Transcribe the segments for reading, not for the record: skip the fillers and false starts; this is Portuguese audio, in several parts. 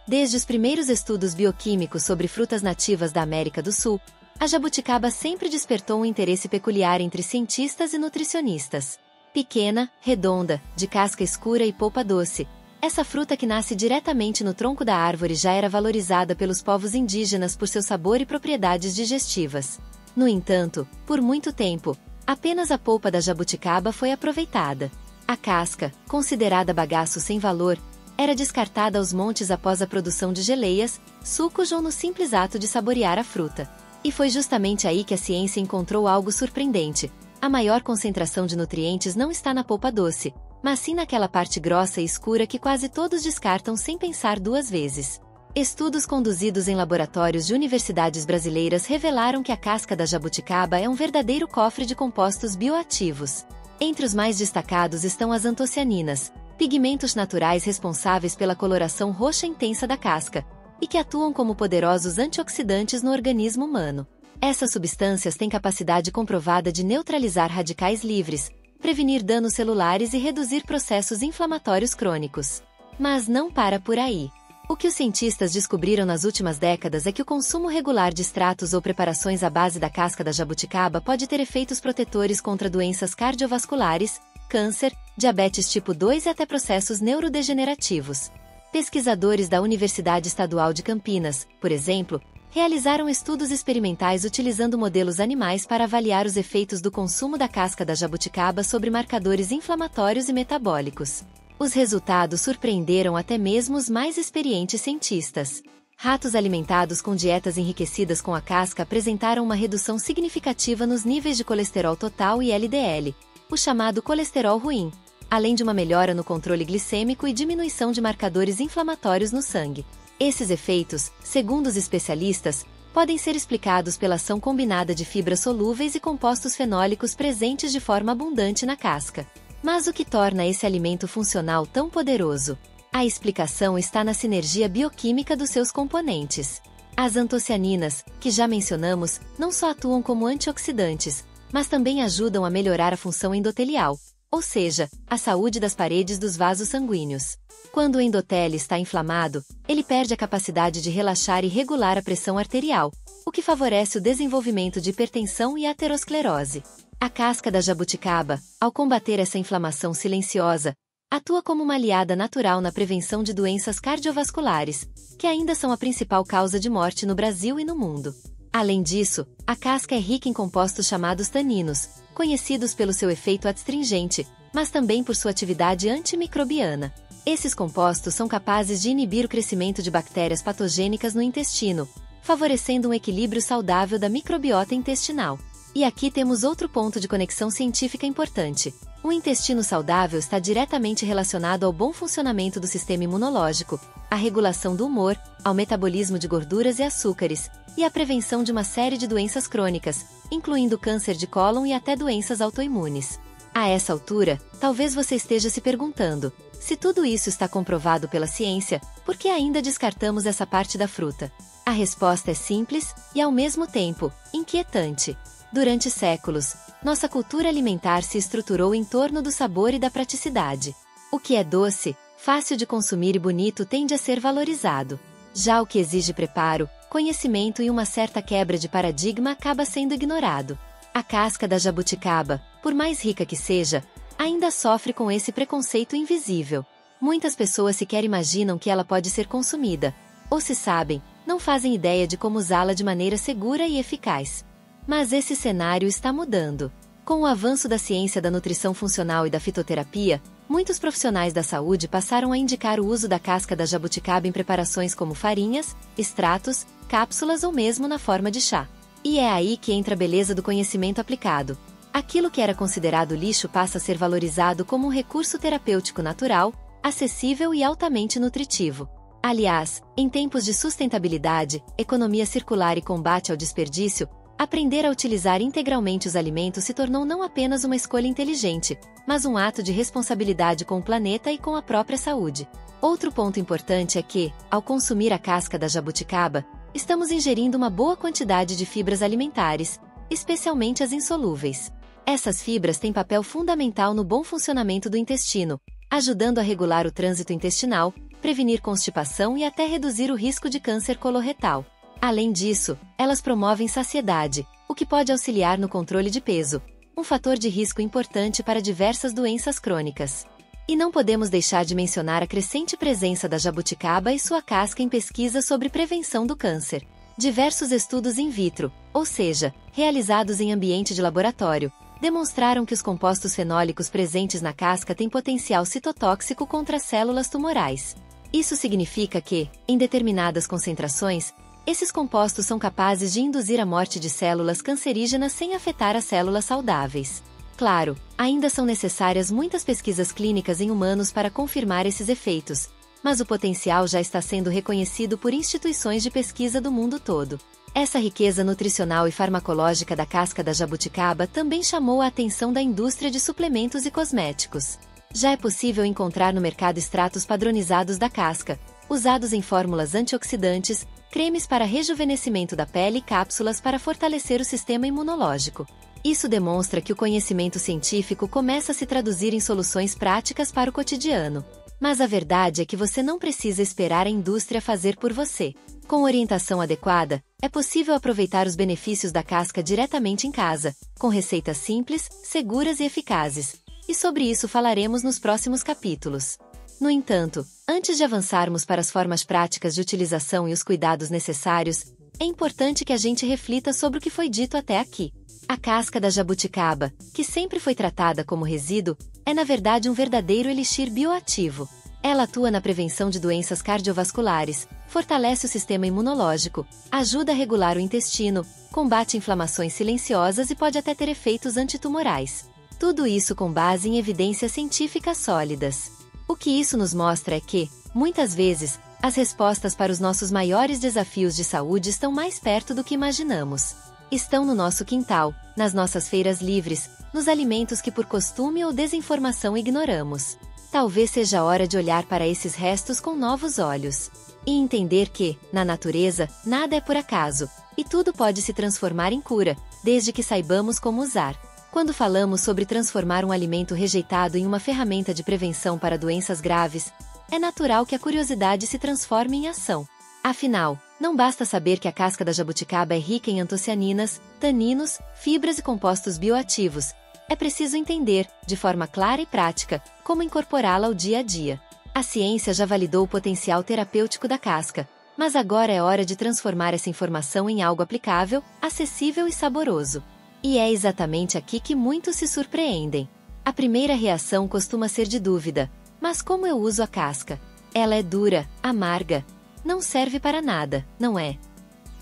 Desde os primeiros estudos bioquímicos sobre frutas nativas da América do Sul, a jabuticaba sempre despertou um interesse peculiar entre cientistas e nutricionistas. Pequena, redonda, de casca escura e polpa doce, essa fruta que nasce diretamente no tronco da árvore já era valorizada pelos povos indígenas por seu sabor e propriedades digestivas. No entanto, por muito tempo, apenas a polpa da jabuticaba foi aproveitada. A casca, considerada bagaço sem valor, era descartada aos montes após a produção de geleias, sucos ou no simples ato de saborear a fruta. E foi justamente aí que a ciência encontrou algo surpreendente. A maior concentração de nutrientes não está na polpa doce, mas sim naquela parte grossa e escura que quase todos descartam sem pensar duas vezes. Estudos conduzidos em laboratórios de universidades brasileiras revelaram que a casca da jabuticaba é um verdadeiro cofre de compostos bioativos. Entre os mais destacados estão as antocianinas, pigmentos naturais responsáveis pela coloração roxa intensa da casca, e que atuam como poderosos antioxidantes no organismo humano. Essas substâncias têm capacidade comprovada de neutralizar radicais livres, prevenir danos celulares e reduzir processos inflamatórios crônicos. Mas não para por aí. O que os cientistas descobriram nas últimas décadas é que o consumo regular de extratos ou preparações à base da casca da jabuticaba pode ter efeitos protetores contra doenças cardiovasculares, câncer, diabetes tipo 2 e até processos neurodegenerativos. Pesquisadores da Universidade Estadual de Campinas, por exemplo, realizaram estudos experimentais utilizando modelos animais para avaliar os efeitos do consumo da casca da jabuticaba sobre marcadores inflamatórios e metabólicos. Os resultados surpreenderam até mesmo os mais experientes cientistas. Ratos alimentados com dietas enriquecidas com a casca apresentaram uma redução significativa nos níveis de colesterol total e LDL, o chamado colesterol ruim, além de uma melhora no controle glicêmico e diminuição de marcadores inflamatórios no sangue. Esses efeitos, segundo os especialistas, podem ser explicados pela ação combinada de fibras solúveis e compostos fenólicos presentes de forma abundante na casca. Mas o que torna esse alimento funcional tão poderoso? A explicação está na sinergia bioquímica dos seus componentes. As antocianinas, que já mencionamos, não só atuam como antioxidantes, mas também ajudam a melhorar a função endotelial, ou seja, a saúde das paredes dos vasos sanguíneos. Quando o endotélio está inflamado, ele perde a capacidade de relaxar e regular a pressão arterial, o que favorece o desenvolvimento de hipertensão e aterosclerose. A casca da jabuticaba, ao combater essa inflamação silenciosa, atua como uma aliada natural na prevenção de doenças cardiovasculares, que ainda são a principal causa de morte no Brasil e no mundo. Além disso, a casca é rica em compostos chamados taninos, conhecidos pelo seu efeito adstringente, mas também por sua atividade antimicrobiana. Esses compostos são capazes de inibir o crescimento de bactérias patogênicas no intestino, favorecendo um equilíbrio saudável da microbiota intestinal. E aqui temos outro ponto de conexão científica importante. O intestino saudável está diretamente relacionado ao bom funcionamento do sistema imunológico, à regulação do humor, ao metabolismo de gorduras e açúcares, e à prevenção de uma série de doenças crônicas, incluindo câncer de cólon e até doenças autoimunes. A essa altura, talvez você esteja se perguntando, se tudo isso está comprovado pela ciência, por que ainda descartamos essa parte da fruta? A resposta é simples e, ao mesmo tempo, inquietante. Durante séculos, nossa cultura alimentar se estruturou em torno do sabor e da praticidade. O que é doce, fácil de consumir e bonito tende a ser valorizado. Já o que exige preparo, conhecimento e uma certa quebra de paradigma acaba sendo ignorado. A casca da jabuticaba, por mais rica que seja, ainda sofre com esse preconceito invisível. Muitas pessoas sequer imaginam que ela pode ser consumida, ou se sabem, não fazem ideia de como usá-la de maneira segura e eficaz. Mas esse cenário está mudando. Com o avanço da ciência da nutrição funcional e da fitoterapia, muitos profissionais da saúde passaram a indicar o uso da casca da jabuticaba em preparações como farinhas, extratos, cápsulas ou mesmo na forma de chá. E é aí que entra a beleza do conhecimento aplicado. Aquilo que era considerado lixo passa a ser valorizado como um recurso terapêutico natural, acessível e altamente nutritivo. Aliás, em tempos de sustentabilidade, economia circular e combate ao desperdício, aprender a utilizar integralmente os alimentos se tornou não apenas uma escolha inteligente, mas um ato de responsabilidade com o planeta e com a própria saúde. Outro ponto importante é que, ao consumir a casca da jabuticaba, estamos ingerindo uma boa quantidade de fibras alimentares, especialmente as insolúveis. Essas fibras têm papel fundamental no bom funcionamento do intestino, ajudando a regular o trânsito intestinal, prevenir constipação e até reduzir o risco de câncer coloretal. Além disso, elas promovem saciedade, o que pode auxiliar no controle de peso, um fator de risco importante para diversas doenças crônicas. E não podemos deixar de mencionar a crescente presença da jabuticaba e sua casca em pesquisas sobre prevenção do câncer. Diversos estudos in vitro, ou seja, realizados em ambiente de laboratório, demonstraram que os compostos fenólicos presentes na casca têm potencial citotóxico contra as células tumorais. Isso significa que, em determinadas concentrações, esses compostos são capazes de induzir a morte de células cancerígenas sem afetar as células saudáveis. Claro, ainda são necessárias muitas pesquisas clínicas em humanos para confirmar esses efeitos, mas o potencial já está sendo reconhecido por instituições de pesquisa do mundo todo. Essa riqueza nutricional e farmacológica da casca da jabuticaba também chamou a atenção da indústria de suplementos e cosméticos. Já é possível encontrar no mercado extratos padronizados da casca, usados em fórmulas antioxidantes, cremes para rejuvenescimento da pele e cápsulas para fortalecer o sistema imunológico. Isso demonstra que o conhecimento científico começa a se traduzir em soluções práticas para o cotidiano. Mas a verdade é que você não precisa esperar a indústria fazer por você. Com orientação adequada, é possível aproveitar os benefícios da casca diretamente em casa, com receitas simples, seguras e eficazes. E sobre isso falaremos nos próximos capítulos. No entanto, antes de avançarmos para as formas práticas de utilização e os cuidados necessários, é importante que a gente reflita sobre o que foi dito até aqui. A casca da jabuticaba, que sempre foi tratada como resíduo, é na verdade um verdadeiro elixir bioativo. Ela atua na prevenção de doenças cardiovasculares, fortalece o sistema imunológico, ajuda a regular o intestino, combate inflamações silenciosas e pode até ter efeitos antitumorais. Tudo isso com base em evidências científicas sólidas. O que isso nos mostra é que, muitas vezes, as respostas para os nossos maiores desafios de saúde estão mais perto do que imaginamos. Estão no nosso quintal, nas nossas feiras livres, nos alimentos que por costume ou desinformação ignoramos. Talvez seja a hora de olhar para esses restos com novos olhos. E entender que, na natureza, nada é por acaso, e tudo pode se transformar em cura, desde que saibamos como usar. Quando falamos sobre transformar um alimento rejeitado em uma ferramenta de prevenção para doenças graves, é natural que a curiosidade se transforme em ação. Afinal, não basta saber que a casca da jabuticaba é rica em antocianinas, taninos, fibras e compostos bioativos. É preciso entender, de forma clara e prática, como incorporá-la ao dia a dia. A ciência já validou o potencial terapêutico da casca, mas agora é hora de transformar essa informação em algo aplicável, acessível e saboroso. E é exatamente aqui que muitos se surpreendem. A primeira reação costuma ser de dúvida. Mas como eu uso a casca? Ela é dura, amarga. Não serve para nada, não é?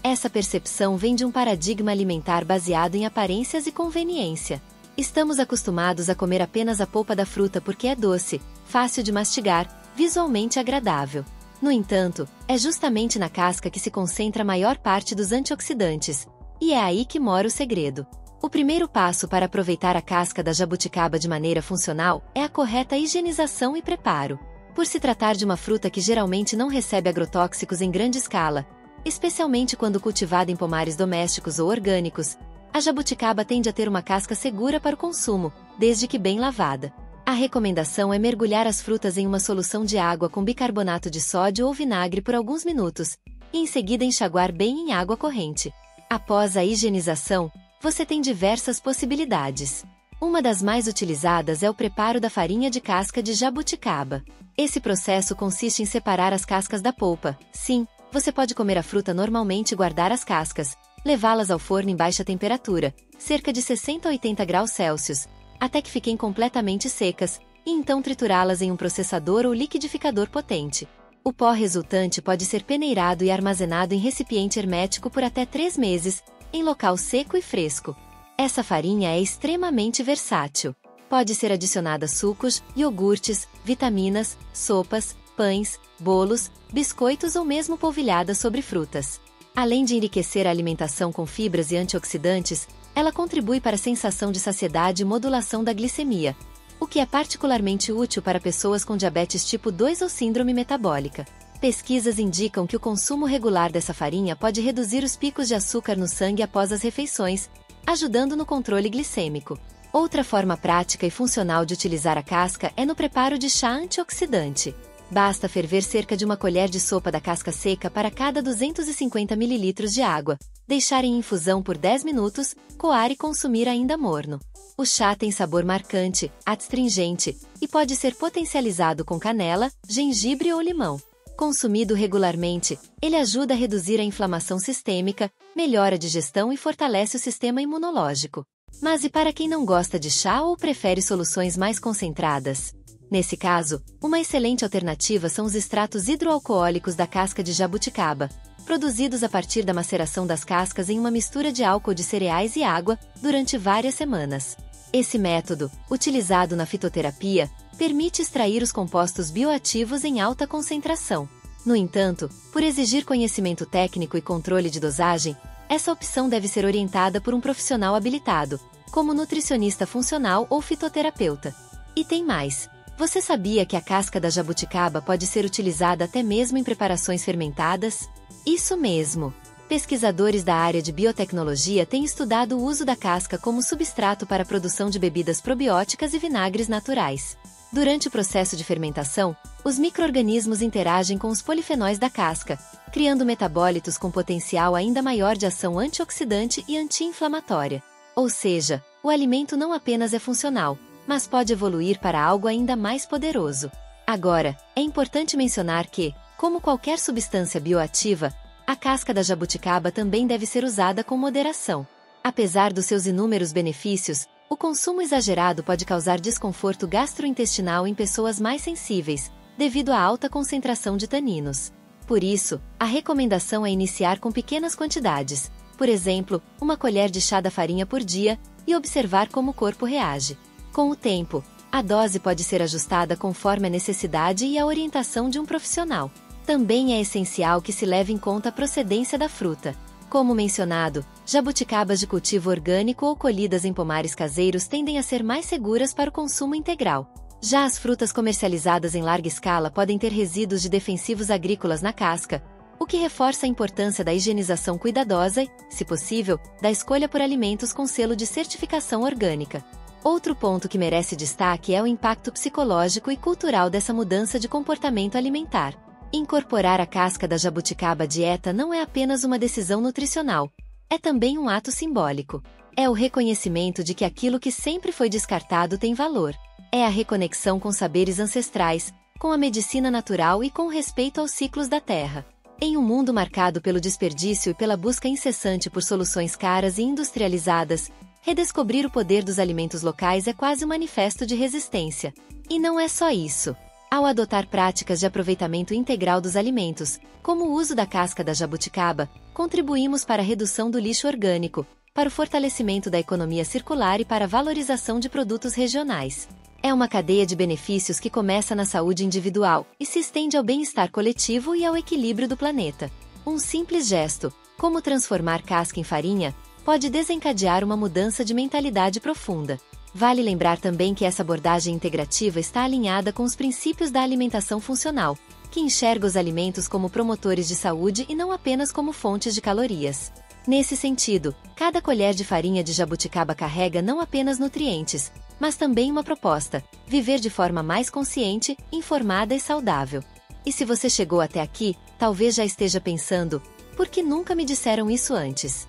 Essa percepção vem de um paradigma alimentar baseado em aparências e conveniência. Estamos acostumados a comer apenas a polpa da fruta porque é doce, fácil de mastigar, visualmente agradável. No entanto, é justamente na casca que se concentra a maior parte dos antioxidantes. E é aí que mora o segredo. O primeiro passo para aproveitar a casca da jabuticaba de maneira funcional é a correta higienização e preparo. Por se tratar de uma fruta que geralmente não recebe agrotóxicos em grande escala, especialmente quando cultivada em pomares domésticos ou orgânicos, a jabuticaba tende a ter uma casca segura para o consumo, desde que bem lavada. A recomendação é mergulhar as frutas em uma solução de água com bicarbonato de sódio ou vinagre por alguns minutos, e em seguida enxaguar bem em água corrente. Após a higienização, você tem diversas possibilidades. Uma das mais utilizadas é o preparo da farinha de casca de jabuticaba. Esse processo consiste em separar as cascas da polpa. Sim, você pode comer a fruta normalmente e guardar as cascas, levá-las ao forno em baixa temperatura, cerca de 60 a 80 graus Celsius, até que fiquem completamente secas, e então triturá-las em um processador ou liquidificador potente. O pó resultante pode ser peneirado e armazenado em recipiente hermético por até 3 meses, em local seco e fresco. Essa farinha é extremamente versátil. Pode ser adicionada a sucos, iogurtes, vitaminas, sopas, pães, bolos, biscoitos ou mesmo polvilhada sobre frutas. Além de enriquecer a alimentação com fibras e antioxidantes, ela contribui para a sensação de saciedade e modulação da glicemia, o que é particularmente útil para pessoas com diabetes tipo 2 ou síndrome metabólica. Pesquisas indicam que o consumo regular dessa farinha pode reduzir os picos de açúcar no sangue após as refeições, ajudando no controle glicêmico. Outra forma prática e funcional de utilizar a casca é no preparo de chá antioxidante. Basta ferver cerca de uma colher de sopa da casca seca para cada 250 ml de água, deixar em infusão por 10 minutos, coar e consumir ainda morno. O chá tem sabor marcante, astringente, e pode ser potencializado com canela, gengibre ou limão. Consumido regularmente, ele ajuda a reduzir a inflamação sistêmica, melhora a digestão e fortalece o sistema imunológico. Mas e para quem não gosta de chá ou prefere soluções mais concentradas? Nesse caso, uma excelente alternativa são os extratos hidroalcoólicos da casca de jabuticaba, produzidos a partir da maceração das cascas em uma mistura de álcool de cereais e água, durante várias semanas. Esse método, utilizado na fitoterapia, permite extrair os compostos bioativos em alta concentração. No entanto, por exigir conhecimento técnico e controle de dosagem, essa opção deve ser orientada por um profissional habilitado, como nutricionista funcional ou fitoterapeuta. E tem mais. Você sabia que a casca da jabuticaba pode ser utilizada até mesmo em preparações fermentadas? Isso mesmo! Pesquisadores da área de biotecnologia têm estudado o uso da casca como substrato para a produção de bebidas probióticas e vinagres naturais. Durante o processo de fermentação, os micro-organismos interagem com os polifenóis da casca, criando metabólitos com potencial ainda maior de ação antioxidante e anti-inflamatória. Ou seja, o alimento não apenas é funcional, mas pode evoluir para algo ainda mais poderoso. Agora, é importante mencionar que, como qualquer substância bioativa, a casca da jabuticaba também deve ser usada com moderação. Apesar dos seus inúmeros benefícios, o consumo exagerado pode causar desconforto gastrointestinal em pessoas mais sensíveis, devido à alta concentração de taninos. Por isso, a recomendação é iniciar com pequenas quantidades, por exemplo, uma colher de chá da farinha por dia, e observar como o corpo reage. Com o tempo, a dose pode ser ajustada conforme a necessidade e a orientação de um profissional. Também é essencial que se leve em conta a procedência da fruta. Como mencionado, jabuticabas de cultivo orgânico ou colhidas em pomares caseiros tendem a ser mais seguras para o consumo integral. Já as frutas comercializadas em larga escala podem ter resíduos de defensivos agrícolas na casca, o que reforça a importância da higienização cuidadosa e, se possível, da escolha por alimentos com selo de certificação orgânica. Outro ponto que merece destaque é o impacto psicológico e cultural dessa mudança de comportamento alimentar. Incorporar a casca da jabuticaba à dieta não é apenas uma decisão nutricional, é também um ato simbólico. É o reconhecimento de que aquilo que sempre foi descartado tem valor. É a reconexão com saberes ancestrais, com a medicina natural e com o respeito aos ciclos da terra. Em um mundo marcado pelo desperdício e pela busca incessante por soluções caras e industrializadas, redescobrir o poder dos alimentos locais é quase um manifesto de resistência. E não é só isso. Ao adotar práticas de aproveitamento integral dos alimentos, como o uso da casca da jabuticaba, contribuímos para a redução do lixo orgânico, para o fortalecimento da economia circular e para a valorização de produtos regionais. É uma cadeia de benefícios que começa na saúde individual e se estende ao bem-estar coletivo e ao equilíbrio do planeta. Um simples gesto, como transformar casca em farinha, pode desencadear uma mudança de mentalidade profunda. Vale lembrar também que essa abordagem integrativa está alinhada com os princípios da alimentação funcional, que enxerga os alimentos como promotores de saúde e não apenas como fontes de calorias. Nesse sentido, cada colher de farinha de jabuticaba carrega não apenas nutrientes, mas também uma proposta: viver de forma mais consciente, informada e saudável. E se você chegou até aqui, talvez já esteja pensando: por que nunca me disseram isso antes?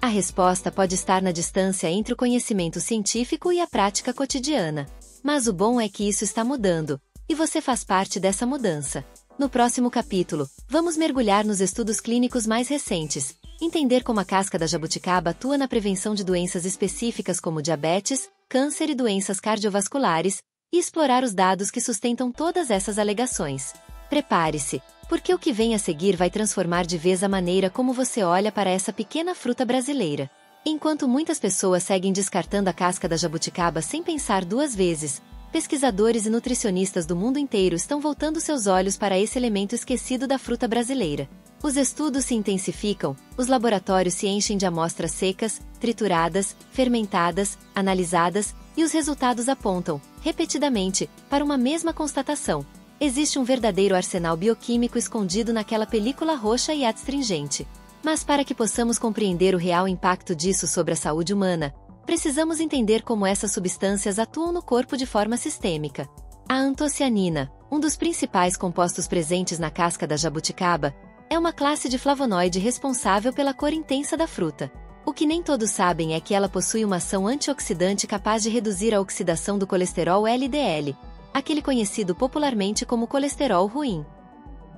A resposta pode estar na distância entre o conhecimento científico e a prática cotidiana. Mas o bom é que isso está mudando, e você faz parte dessa mudança. No próximo capítulo, vamos mergulhar nos estudos clínicos mais recentes, entender como a casca da jabuticaba atua na prevenção de doenças específicas como diabetes, câncer e doenças cardiovasculares, e explorar os dados que sustentam todas essas alegações. Prepare-se, porque o que vem a seguir vai transformar de vez a maneira como você olha para essa pequena fruta brasileira. Enquanto muitas pessoas seguem descartando a casca da jabuticaba sem pensar duas vezes, pesquisadores e nutricionistas do mundo inteiro estão voltando seus olhos para esse elemento esquecido da fruta brasileira. Os estudos se intensificam, os laboratórios se enchem de amostras secas, trituradas, fermentadas, analisadas, e os resultados apontam, repetidamente, para uma mesma constatação: existe um verdadeiro arsenal bioquímico escondido naquela película roxa e astringente. Mas para que possamos compreender o real impacto disso sobre a saúde humana, precisamos entender como essas substâncias atuam no corpo de forma sistêmica. A antocianina, um dos principais compostos presentes na casca da jabuticaba, é uma classe de flavonoide responsável pela cor intensa da fruta. O que nem todos sabem é que ela possui uma ação antioxidante capaz de reduzir a oxidação do colesterol LDL, aquele conhecido popularmente como colesterol ruim.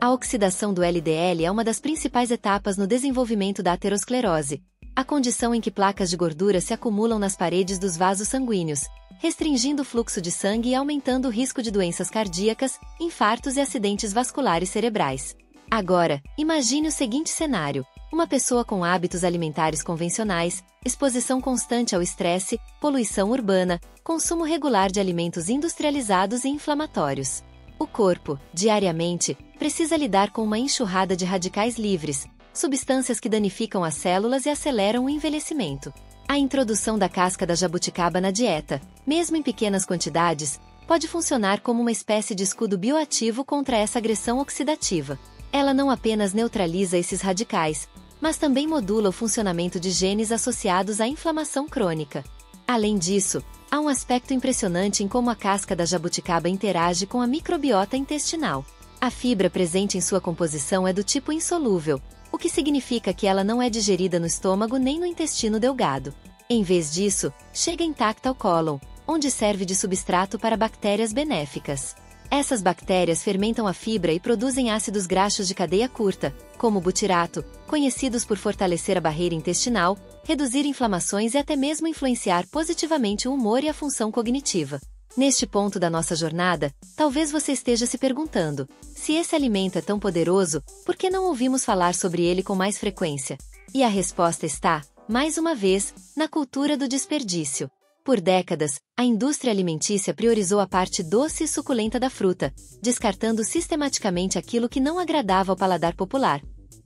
A oxidação do LDL é uma das principais etapas no desenvolvimento da aterosclerose, a condição em que placas de gordura se acumulam nas paredes dos vasos sanguíneos, restringindo o fluxo de sangue e aumentando o risco de doenças cardíacas, infartos e acidentes vasculares cerebrais. Agora, imagine o seguinte cenário: uma pessoa com hábitos alimentares convencionais, exposição constante ao estresse, poluição urbana, consumo regular de alimentos industrializados e inflamatórios. O corpo, diariamente, precisa lidar com uma enxurrada de radicais livres, substâncias que danificam as células e aceleram o envelhecimento. A introdução da casca da jabuticaba na dieta, mesmo em pequenas quantidades, pode funcionar como uma espécie de escudo bioativo contra essa agressão oxidativa. Ela não apenas neutraliza esses radicais, mas também modula o funcionamento de genes associados à inflamação crônica. Além disso, há um aspecto impressionante em como a casca da jabuticaba interage com a microbiota intestinal. A fibra presente em sua composição é do tipo insolúvel, o que significa que ela não é digerida no estômago nem no intestino delgado. Em vez disso, chega intacta ao cólon, onde serve de substrato para bactérias benéficas. Essas bactérias fermentam a fibra e produzem ácidos graxos de cadeia curta, como o butirato, conhecidos por fortalecer a barreira intestinal, reduzir inflamações e até mesmo influenciar positivamente o humor e a função cognitiva. Neste ponto da nossa jornada, talvez você esteja se perguntando: se esse alimento é tão poderoso, por que não ouvimos falar sobre ele com mais frequência? E a resposta está, mais uma vez, na cultura do desperdício. Por décadas, a indústria alimentícia priorizou a parte doce e suculenta da fruta, descartando sistematicamente aquilo que não agradava ao paladar popular,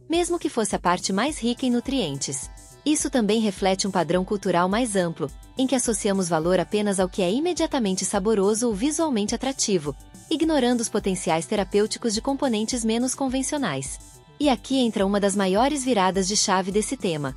mesmo que fosse a parte mais rica em nutrientes. Isso também reflete um padrão cultural mais amplo, em que associamos valor apenas ao que é imediatamente saboroso ou visualmente atrativo, ignorando os potenciais terapêuticos de componentes menos convencionais. E aqui entra uma das maiores viradas de chave desse tema.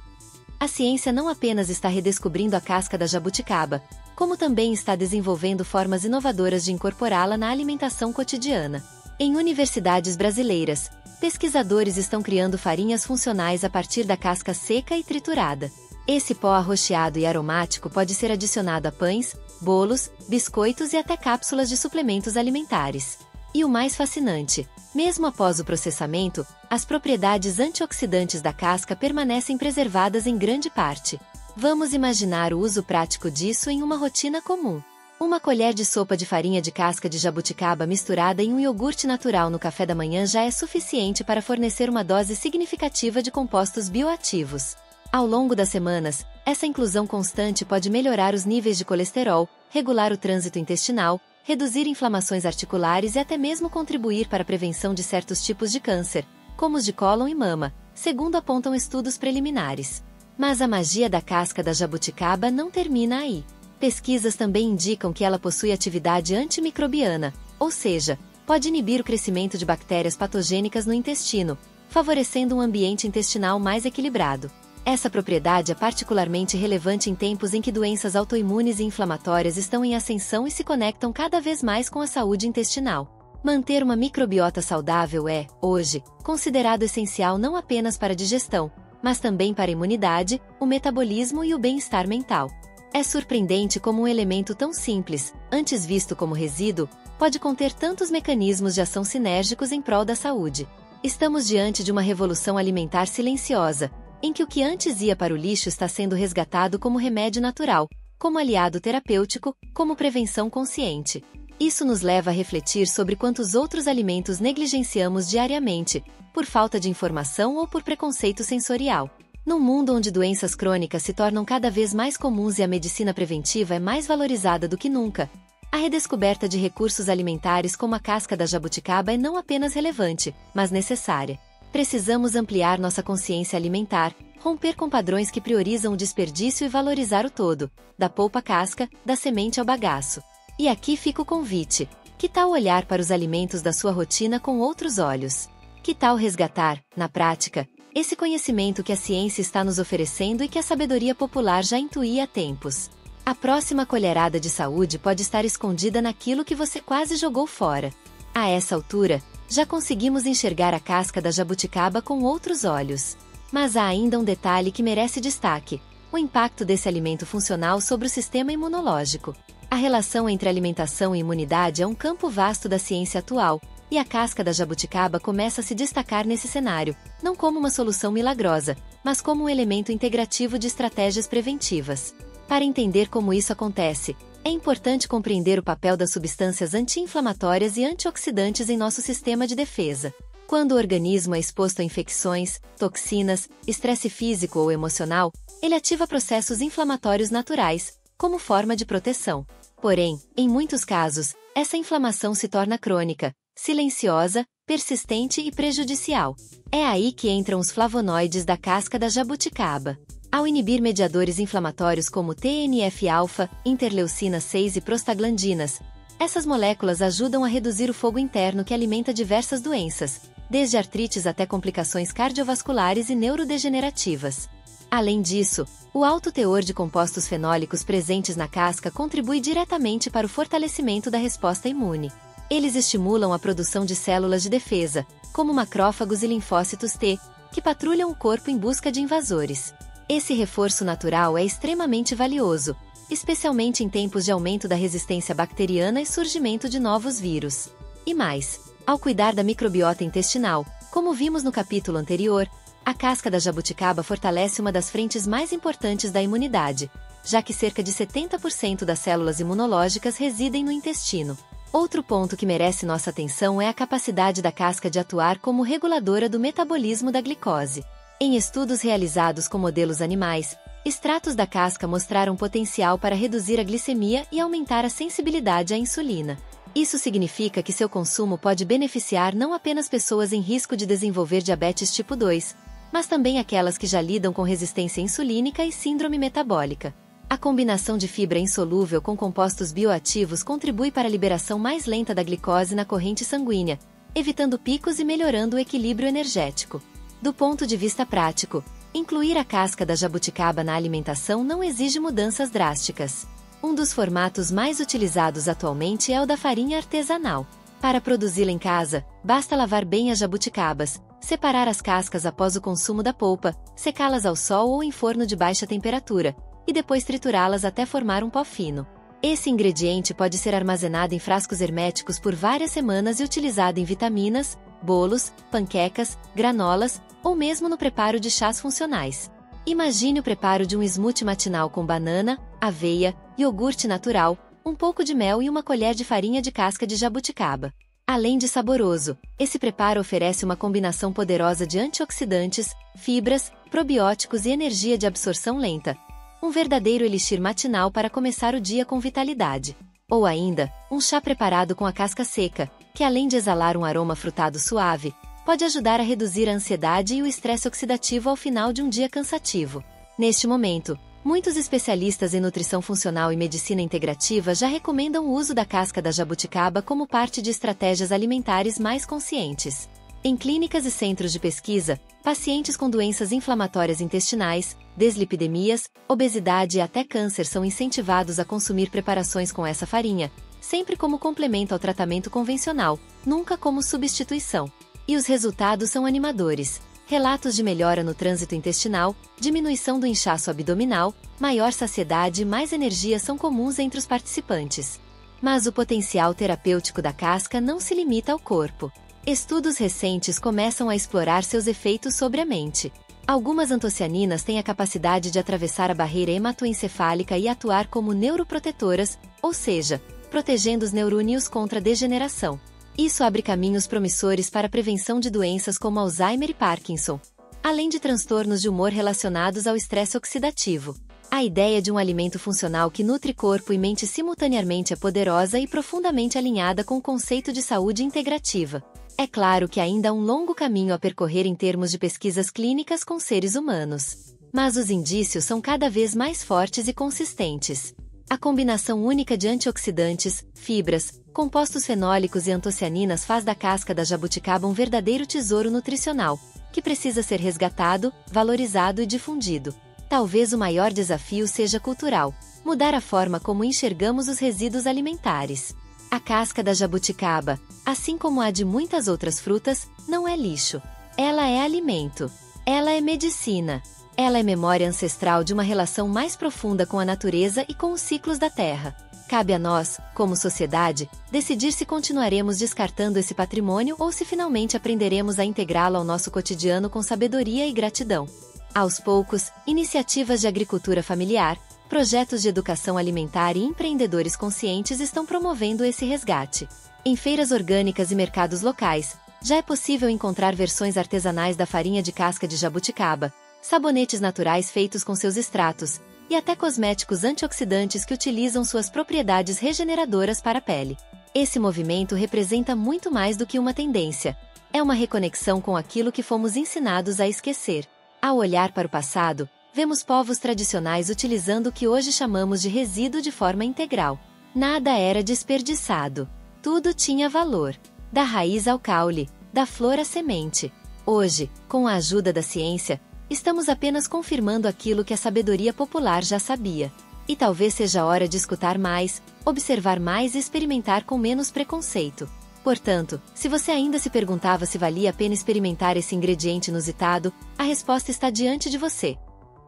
A ciência não apenas está redescobrindo a casca da jabuticaba, como também está desenvolvendo formas inovadoras de incorporá-la na alimentação cotidiana. Em universidades brasileiras, pesquisadores estão criando farinhas funcionais a partir da casca seca e triturada. Esse pó arroxeado e aromático pode ser adicionado a pães, bolos, biscoitos e até cápsulas de suplementos alimentares. E o mais fascinante, mesmo após o processamento, as propriedades antioxidantes da casca permanecem preservadas em grande parte. Vamos imaginar o uso prático disso em uma rotina comum. Uma colher de sopa de farinha de casca de jabuticaba misturada em um iogurte natural no café da manhã já é suficiente para fornecer uma dose significativa de compostos bioativos. Ao longo das semanas, essa inclusão constante pode melhorar os níveis de colesterol, regular o trânsito intestinal, reduzir inflamações articulares e até mesmo contribuir para a prevenção de certos tipos de câncer, como os de cólon e mama, segundo apontam estudos preliminares. Mas a magia da casca da jabuticaba não termina aí. Pesquisas também indicam que ela possui atividade antimicrobiana, ou seja, pode inibir o crescimento de bactérias patogênicas no intestino, favorecendo um ambiente intestinal mais equilibrado. Essa propriedade é particularmente relevante em tempos em que doenças autoimunes e inflamatórias estão em ascensão e se conectam cada vez mais com a saúde intestinal. Manter uma microbiota saudável é, hoje, considerado essencial não apenas para a digestão, mas também para a imunidade, o metabolismo e o bem-estar mental. É surpreendente como um elemento tão simples, antes visto como resíduo, pode conter tantos mecanismos de ação sinérgicos em prol da saúde. Estamos diante de uma revolução alimentar silenciosa, em que o que antes ia para o lixo está sendo resgatado como remédio natural, como aliado terapêutico, como prevenção consciente. Isso nos leva a refletir sobre quantos outros alimentos negligenciamos diariamente, por falta de informação ou por preconceito sensorial. Num mundo onde doenças crônicas se tornam cada vez mais comuns e a medicina preventiva é mais valorizada do que nunca, a redescoberta de recursos alimentares como a casca da jabuticaba é não apenas relevante, mas necessária. Precisamos ampliar nossa consciência alimentar, romper com padrões que priorizam o desperdício e valorizar o todo, da polpa casca, da semente ao bagaço. E aqui fica o convite. Que tal olhar para os alimentos da sua rotina com outros olhos? Que tal resgatar, na prática, esse conhecimento que a ciência está nos oferecendo e que a sabedoria popular já intuía há tempos? A próxima colherada de saúde pode estar escondida naquilo que você quase jogou fora. A essa altura, já conseguimos enxergar a casca da jabuticaba com outros olhos. Mas há ainda um detalhe que merece destaque: o impacto desse alimento funcional sobre o sistema imunológico. A relação entre alimentação e imunidade é um campo vasto da ciência atual, e a casca da jabuticaba começa a se destacar nesse cenário, não como uma solução milagrosa, mas como um elemento integrativo de estratégias preventivas. Para entender como isso acontece, é importante compreender o papel das substâncias anti-inflamatórias e antioxidantes em nosso sistema de defesa. Quando o organismo é exposto a infecções, toxinas, estresse físico ou emocional, ele ativa processos inflamatórios naturais, como forma de proteção. Porém, em muitos casos, essa inflamação se torna crônica, silenciosa, persistente e prejudicial. É aí que entram os flavonoides da casca da jabuticaba. Ao inibir mediadores inflamatórios como TNF-alfa, interleucina 6 e prostaglandinas, essas moléculas ajudam a reduzir o fogo interno que alimenta diversas doenças, desde artrites até complicações cardiovasculares e neurodegenerativas. Além disso, o alto teor de compostos fenólicos presentes na casca contribui diretamente para o fortalecimento da resposta imune. Eles estimulam a produção de células de defesa, como macrófagos e linfócitos T, que patrulham o corpo em busca de invasores. Esse reforço natural é extremamente valioso, especialmente em tempos de aumento da resistência bacteriana e surgimento de novos vírus. E mais, ao cuidar da microbiota intestinal, como vimos no capítulo anterior, a casca da jabuticaba fortalece uma das frentes mais importantes da imunidade, já que cerca de 70% das células imunológicas residem no intestino. Outro ponto que merece nossa atenção é a capacidade da casca de atuar como reguladora do metabolismo da glicose. Em estudos realizados com modelos animais, extratos da casca mostraram potencial para reduzir a glicemia e aumentar a sensibilidade à insulina. Isso significa que seu consumo pode beneficiar não apenas pessoas em risco de desenvolver diabetes tipo 2, mas também aquelas que já lidam com resistência insulínica e síndrome metabólica. A combinação de fibra insolúvel com compostos bioativos contribui para a liberação mais lenta da glicose na corrente sanguínea, evitando picos e melhorando o equilíbrio energético. Do ponto de vista prático, incluir a casca da jabuticaba na alimentação não exige mudanças drásticas. Um dos formatos mais utilizados atualmente é o da farinha artesanal. Para produzi-la em casa, basta lavar bem as jabuticabas, separar as cascas após o consumo da polpa, secá-las ao sol ou em forno de baixa temperatura, e depois triturá-las até formar um pó fino. Esse ingrediente pode ser armazenado em frascos herméticos por várias semanas e utilizado em vitaminas, bolos, panquecas, granolas, ou mesmo no preparo de chás funcionais. Imagine o preparo de um smoothie matinal com banana, aveia, iogurte natural, um pouco de mel e uma colher de farinha de casca de jabuticaba. Além de saboroso, esse preparo oferece uma combinação poderosa de antioxidantes, fibras, probióticos e energia de absorção lenta. Um verdadeiro elixir matinal para começar o dia com vitalidade. Ou ainda, um chá preparado com a casca seca, que além de exalar um aroma frutado suave, pode ajudar a reduzir a ansiedade e o estresse oxidativo ao final de um dia cansativo. Neste momento, muitos especialistas em nutrição funcional e medicina integrativa já recomendam o uso da casca da jabuticaba como parte de estratégias alimentares mais conscientes. Em clínicas e centros de pesquisa, pacientes com doenças inflamatórias intestinais, deslipidemias, obesidade e até câncer são incentivados a consumir preparações com essa farinha, sempre como complemento ao tratamento convencional, nunca como substituição. E os resultados são animadores. Relatos de melhora no trânsito intestinal, diminuição do inchaço abdominal, maior saciedade e mais energia são comuns entre os participantes. Mas o potencial terapêutico da casca não se limita ao corpo. Estudos recentes começam a explorar seus efeitos sobre a mente. Algumas antocianinas têm a capacidade de atravessar a barreira hematoencefálica e atuar como neuroprotetoras, ou seja, protegendo os neurônios contra a degeneração. Isso abre caminhos promissores para a prevenção de doenças como Alzheimer e Parkinson, além de transtornos de humor relacionados ao estresse oxidativo. A ideia de um alimento funcional que nutre corpo e mente simultaneamente é poderosa e profundamente alinhada com o conceito de saúde integrativa. É claro que ainda há um longo caminho a percorrer em termos de pesquisas clínicas com seres humanos. Mas os indícios são cada vez mais fortes e consistentes. A combinação única de antioxidantes, fibras, compostos fenólicos e antocianinas faz da casca da jabuticaba um verdadeiro tesouro nutricional, que precisa ser resgatado, valorizado e difundido. Talvez o maior desafio seja cultural, mudar a forma como enxergamos os resíduos alimentares. A casca da jabuticaba, assim como a de muitas outras frutas, não é lixo. Ela é alimento. Ela é medicina. Ela é memória ancestral de uma relação mais profunda com a natureza e com os ciclos da Terra. Cabe a nós, como sociedade, decidir se continuaremos descartando esse patrimônio ou se finalmente aprenderemos a integrá-lo ao nosso cotidiano com sabedoria e gratidão. Aos poucos, iniciativas de agricultura familiar, projetos de educação alimentar e empreendedores conscientes estão promovendo esse resgate. Em feiras orgânicas e mercados locais, já é possível encontrar versões artesanais da farinha de casca de jabuticaba, sabonetes naturais feitos com seus extratos, e até cosméticos antioxidantes que utilizam suas propriedades regeneradoras para a pele. Esse movimento representa muito mais do que uma tendência. É uma reconexão com aquilo que fomos ensinados a esquecer. Ao olhar para o passado, vemos povos tradicionais utilizando o que hoje chamamos de resíduo de forma integral. Nada era desperdiçado. Tudo tinha valor. Da raiz ao caule, da flor à semente. Hoje, com a ajuda da ciência, estamos apenas confirmando aquilo que a sabedoria popular já sabia. E talvez seja a hora de escutar mais, observar mais e experimentar com menos preconceito. Portanto, se você ainda se perguntava se valia a pena experimentar esse ingrediente inusitado, a resposta está diante de você.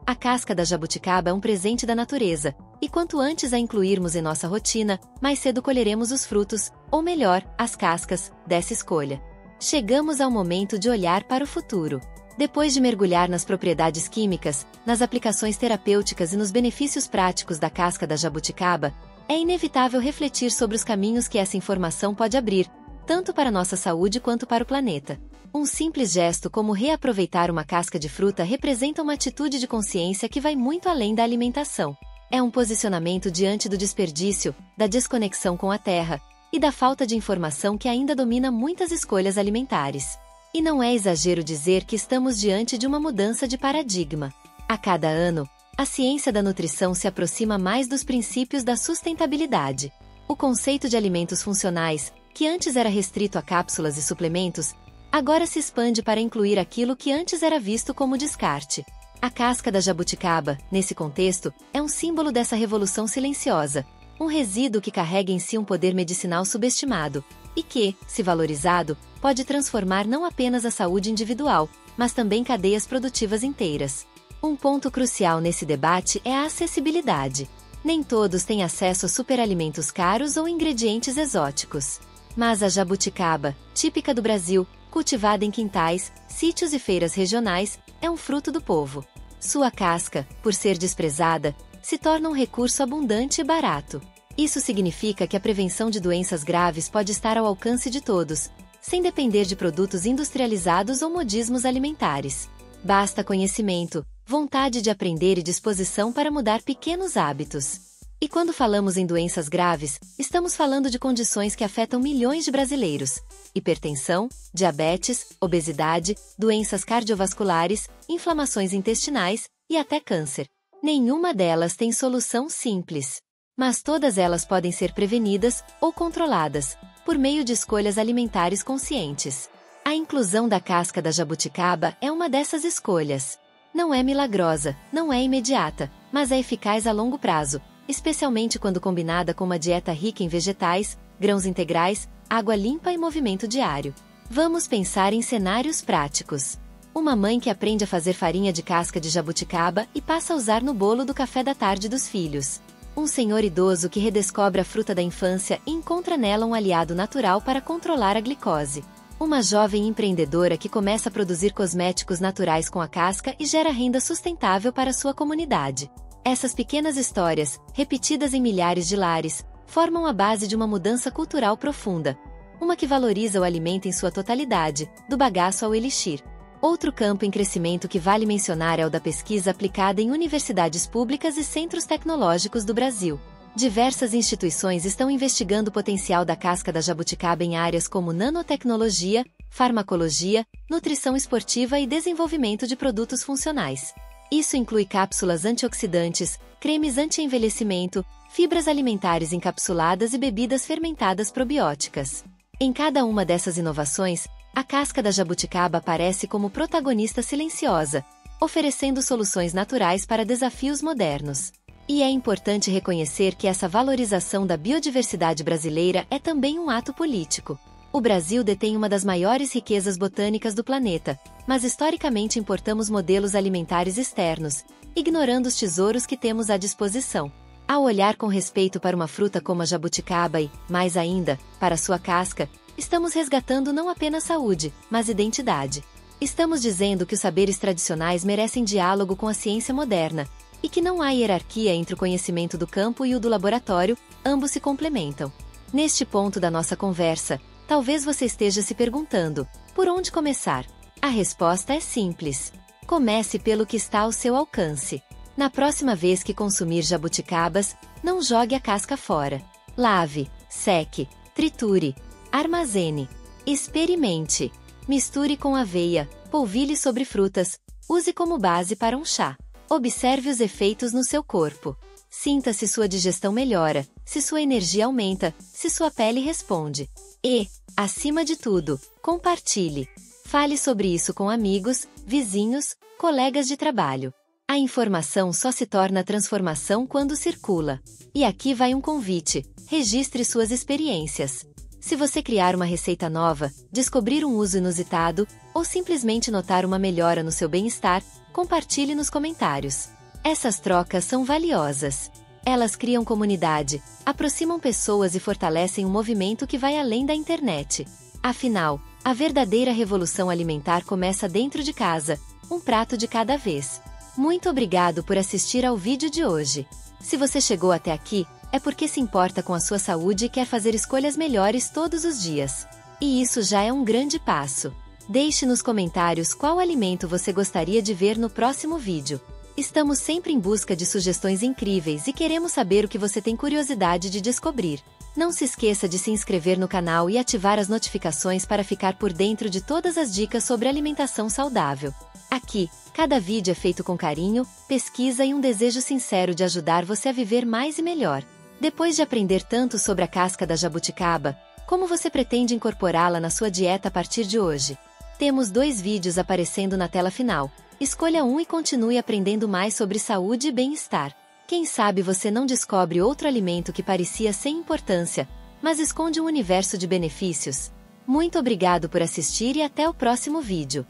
A casca da jabuticaba é um presente da natureza, e quanto antes a incluirmos em nossa rotina, mais cedo colheremos os frutos, ou melhor, as cascas, dessa escolha. Chegamos ao momento de olhar para o futuro. Depois de mergulhar nas propriedades químicas, nas aplicações terapêuticas e nos benefícios práticos da casca da jabuticaba, é inevitável refletir sobre os caminhos que essa informação pode abrir, tanto para nossa saúde quanto para o planeta. Um simples gesto como reaproveitar uma casca de fruta representa uma atitude de consciência que vai muito além da alimentação. É um posicionamento diante do desperdício, da desconexão com a terra, e da falta de informação que ainda domina muitas escolhas alimentares. E não é exagero dizer que estamos diante de uma mudança de paradigma. A cada ano, a ciência da nutrição se aproxima mais dos princípios da sustentabilidade. O conceito de alimentos funcionais, que antes era restrito a cápsulas e suplementos, agora se expande para incluir aquilo que antes era visto como descarte. A casca da jabuticaba, nesse contexto, é um símbolo dessa revolução silenciosa, um resíduo que carrega em si um poder medicinal subestimado, e que, se valorizado, pode transformar não apenas a saúde individual, mas também cadeias produtivas inteiras. Um ponto crucial nesse debate é a acessibilidade. Nem todos têm acesso a superalimentos caros ou ingredientes exóticos. Mas a jabuticaba, típica do Brasil, cultivada em quintais, sítios e feiras regionais, é um fruto do povo. Sua casca, por ser desprezada, se torna um recurso abundante e barato. Isso significa que a prevenção de doenças graves pode estar ao alcance de todos, sem depender de produtos industrializados ou modismos alimentares. Basta conhecimento, vontade de aprender e disposição para mudar pequenos hábitos. E quando falamos em doenças graves, estamos falando de condições que afetam milhões de brasileiros: hipertensão, diabetes, obesidade, doenças cardiovasculares, inflamações intestinais e até câncer. Nenhuma delas tem solução simples. Mas todas elas podem ser prevenidas ou controladas, por meio de escolhas alimentares conscientes. A inclusão da casca da jabuticaba é uma dessas escolhas. Não é milagrosa, não é imediata, mas é eficaz a longo prazo, especialmente quando combinada com uma dieta rica em vegetais, grãos integrais, água limpa e movimento diário. Vamos pensar em cenários práticos. Uma mãe que aprende a fazer farinha de casca de jabuticaba e passa a usar no bolo do café da tarde dos filhos. Um senhor idoso que redescobre a fruta da infância e encontra nela um aliado natural para controlar a glicose. Uma jovem empreendedora que começa a produzir cosméticos naturais com a casca e gera renda sustentável para sua comunidade. Essas pequenas histórias, repetidas em milhares de lares, formam a base de uma mudança cultural profunda. Uma que valoriza o alimento em sua totalidade, do bagaço ao elixir. Outro campo em crescimento que vale mencionar é o da pesquisa aplicada em universidades públicas e centros tecnológicos do Brasil. Diversas instituições estão investigando o potencial da casca da jabuticaba em áreas como nanotecnologia, farmacologia, nutrição esportiva e desenvolvimento de produtos funcionais. Isso inclui cápsulas antioxidantes, cremes anti-envelhecimento, fibras alimentares encapsuladas e bebidas fermentadas probióticas. Em cada uma dessas inovações, a casca da jabuticaba aparece como protagonista silenciosa, oferecendo soluções naturais para desafios modernos. E é importante reconhecer que essa valorização da biodiversidade brasileira é também um ato político. O Brasil detém uma das maiores riquezas botânicas do planeta, mas historicamente importamos modelos alimentares externos, ignorando os tesouros que temos à disposição. Ao olhar com respeito para uma fruta como a jabuticaba e, mais ainda, para sua casca, estamos resgatando não apenas saúde, mas identidade. Estamos dizendo que os saberes tradicionais merecem diálogo com a ciência moderna, e que não há hierarquia entre o conhecimento do campo e o do laboratório, ambos se complementam. Neste ponto da nossa conversa, talvez você esteja se perguntando, por onde começar? A resposta é simples. Comece pelo que está ao seu alcance. Na próxima vez que consumir jabuticabas, não jogue a casca fora. Lave, seque, triture, armazene, experimente. Misture com aveia, polvilhe sobre frutas, use como base para um chá. Observe os efeitos no seu corpo. Sinta se sua digestão melhora, se sua energia aumenta, se sua pele responde. E, acima de tudo, compartilhe. Fale sobre isso com amigos, vizinhos, colegas de trabalho. A informação só se torna transformação quando circula. E aqui vai um convite: registre suas experiências. Se você criar uma receita nova, descobrir um uso inusitado, ou simplesmente notar uma melhora no seu bem-estar, compartilhe nos comentários. Essas trocas são valiosas. Elas criam comunidade, aproximam pessoas e fortalecem um movimento que vai além da internet. Afinal, a verdadeira revolução alimentar começa dentro de casa, um prato de cada vez. Muito obrigado por assistir ao vídeo de hoje. Se você chegou até aqui, é porque se importa com a sua saúde e quer fazer escolhas melhores todos os dias. E isso já é um grande passo. Deixe nos comentários qual alimento você gostaria de ver no próximo vídeo. Estamos sempre em busca de sugestões incríveis e queremos saber o que você tem curiosidade de descobrir. Não se esqueça de se inscrever no canal e ativar as notificações para ficar por dentro de todas as dicas sobre alimentação saudável. Aqui, cada vídeo é feito com carinho, pesquisa e um desejo sincero de ajudar você a viver mais e melhor. Depois de aprender tanto sobre a casca da jabuticaba, como você pretende incorporá-la na sua dieta a partir de hoje? Temos 2 vídeos aparecendo na tela final. Escolha um e continue aprendendo mais sobre saúde e bem-estar. Quem sabe você não descobre outro alimento que parecia sem importância, mas esconde um universo de benefícios. Muito obrigado por assistir e até o próximo vídeo.